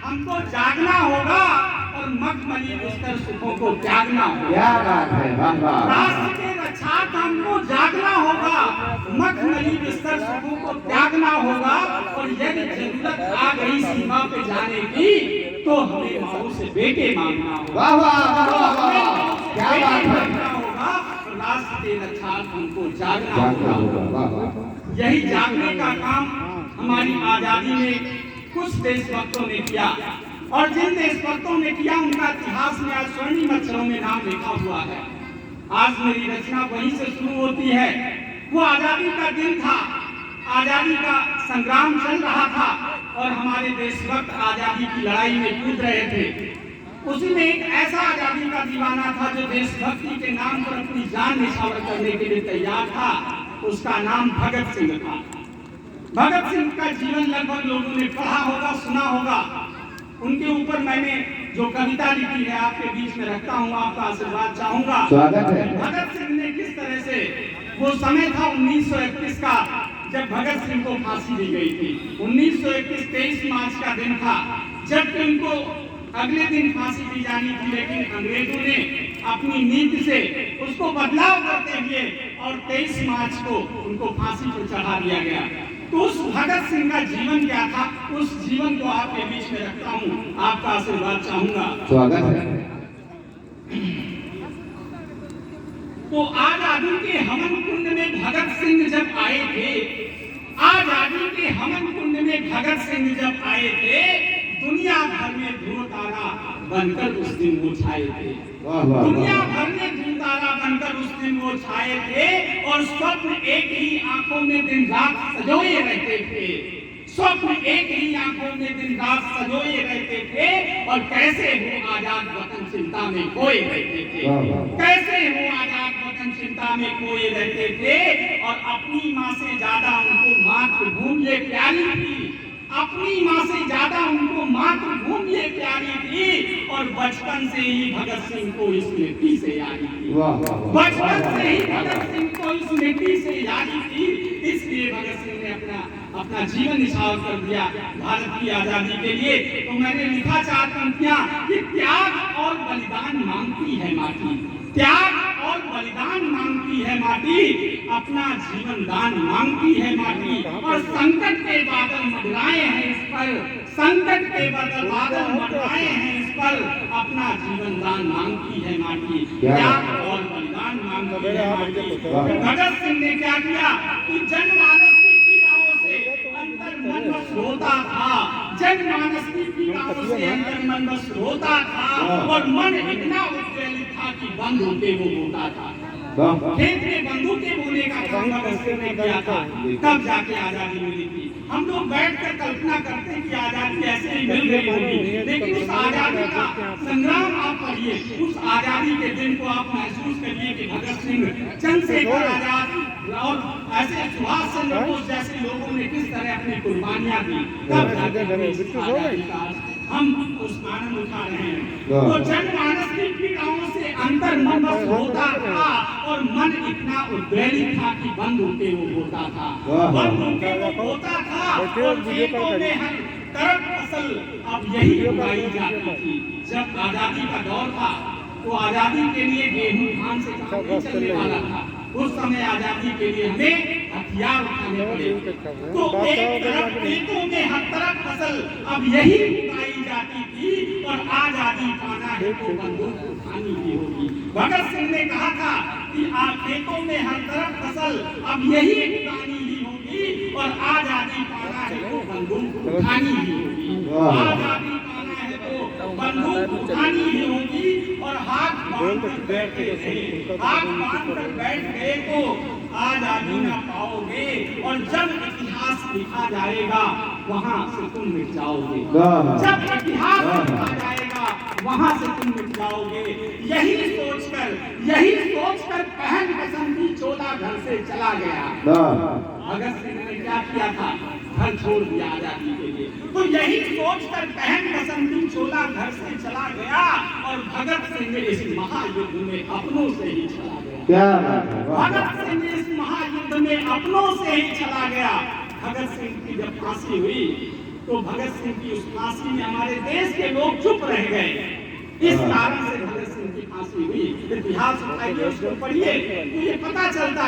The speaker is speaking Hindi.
हमको जागना होगा और मखमली बिस्तर सुखों को त्यागना होगा। क्या बात है, वाह वाह। राष्ट्र के रक्षार्थ हमको जागना होगा, मखमली बिस्तर सुखों को त्यागना होगा। और यदि जरूरत आ गई सीमा पे जाने की तो हमें माओ से बेटे मांगना होगा। वाह वाह वाह वाह, क्या बात है। होगा राष्ट्र के रक्षार्थ हमको जागना जागना होगा, होगा। वाह वाह। यही जागने का काम हमारी आजादी में कुछ देशभक्तों ने किया, और जिन देशभक्तों ने किया उनका इतिहास में आज स्वर्णिम अक्षरों में नाम लिखा हुआ है। आज मेरी रचना वहीं से शुरू होती है। वो आजादी का दिन था, आजादी का संग्राम चल रहा था और हमारे देशभक्त आजादी की लड़ाई में कूद रहे थे। उसी में एक ऐसा आजादी का दीवाना था जो देशभक्ति के नाम पर अपनी जान निछावर करने के लिए तैयार था। उसका नाम भगत सिंह था। भगत सिंह का जीवन लगभग लोगों ने पढ़ा होगा, सुना होगा। उनके ऊपर मैंने जो कविता लिखी है आपके बीच में रखता हूँ, आपका आशीर्वाद चाहूंगा। स्वागत है। भगत सिंह ने किस तरह से, वो समय था 1931 का जब भगत सिंह को फांसी दी गई थी। 1921 23 मार्च का दिन था जबकि उनको अगले दिन फांसी दी जानी थी, लेकिन अंग्रेजों ने अपनी नीति से उसको बदलाव करते हुए और 23 मार्च को उनको फांसी पर चढ़ा दिया गया। तो उस भगत सिंह का जीवन क्या था, उस जीवन को आपके बीच में रखता हूँ, आपका आशीर्वाद चाहूंगा। स्वागत है। तो आजादी के हवन कुंड में भगत सिंह जब आए थे, आजादी के हवन कुंड में भगत सिंह जब आए थे, दुनिया भर में ध्रुव तारा बनकर उस दिन वो छाए थे। दुनिया भर में ध्रुव तारा बनकर उस दिन वो छाए थे और स्वप्न एक ही आंखों में दिन रात सजोए रहते थे। स्वप्न एक ही आंखों में दिन रात सजोए रहते थे और कैसे वो आजाद वतन चिंता में खोए रहते थे। कैसे वो आजाद वतन चिंता में खोए रहते थे और अपनी माँ से ज्यादा उनको मातृभूमि प्यारी थी। अपनी माँ से ज्यादा उनको मातृभूमि प्यारी थी और बचपन से ही भगत सिंह को इस मिट्टी से यारी थी। बचपन से ही भगत सिंह को इस मिट्टी से यारी थी। इसलिए भगत सिंह ने अपना जीवन निछावर कर दिया भारत की आजादी के लिए। तो मैंने लिखा 4 पंक्तियां कि त्याग और बलिदान मांगती है माटी, त्याग और बलिदान मांगती है माटी, अपना जीवन दान मांगती है माटी। और संकट के बादल मंडराए हैं इस पर, संकट के बादल मंडराए हैं इस पर, अपना जीवन दान मांगती है माटी, त्याग और बलिदान मांगती है माटी। भगत सिंह ने क्या किया कि जनमानस की पीड़ाओं से अंतर मन बस रोता था, जनमानस की पीड़ाओं से अंतर मन बस रोता था और मन इतना उत्प्रेरित था कि बंदूकें वो बोता था। खेत में बंदूकें बोने का काम भगत सिंह ने किया था, तब जाके आजादी मिली थी। हम लोग बैठकर कल्पना करते हैं कि आजादी ऐसे ही मिल गई होगी, लेकिन उस आजादी का संग्राम आप पढ़िए, उस आजादी के दिन को आप महसूस करिए कि भगत सिंह, चंद्रशेखर आजाद और ऐसे सुभाष चंद्र बोस जैसे लोगों ने किस तरह अपनी कुर्बानियां दी, तब जाके हम उस आनंद उठा रहे हैं। तो जनमानस की पीड़ाओं से अंतर मन बस होता था और मन इतना उद्वेलित था कि बंदूकें वो होता था, बंदूकें वो होता था और खेतों में हर तरफ फसल अब यही उगाई जाती थी। जब आजादी का दौर था तो आजादी के लिए गेहूं धान से काम नहीं चलने वाला था। उस समय आजादी के लिए हमें हथियार उठाने पड़े। तो एक तरफ खेतों में हर तरफ फसल अब यही उगाई जाती थी और आजादी पाना है तो बंदूक उठानी ही होगी। भगत सिंह ने कहा था कि खेतों में हर तरफ फसल अब यही उगानी ही होगी और आजादी पाना है तो बंदूक उठानी ही होगी। आजादी पाना है तो बंदूक उठानी ही होगी और हाथ बांधकर बैठे रहे, हाथ बांधकर बैठ गए तो आजादी ना पाओगे और जब इतिहास लिखा जाएगा वहां से तुम मिट जाओगे। जब इतिहास लिखा जाएगा वहां से तुम मिट जाओगे। यही सोचकर पहन बसंती चोला घर से चला गया। भगत सिंह ने क्या किया था, घर छोड़ दिया आजादी के लिए। तो यही सोचकर पहन बसंती चोला घर से चला गया और भगत सिंह इस महायुद्ध में अपनों से ही चला गया। भगत सिंह इस महायुद्ध में अपनों से ही चला गया। भगत सिंह की जब फांसी हुई तो भगत सिंह की उस फांसी में हमारे देश के लोग चुप रह गए। इस कारण से भगत सिंह की फांसी हुई। इतिहास उठाइए, उसको पढ़िए तो ये पता चलता है।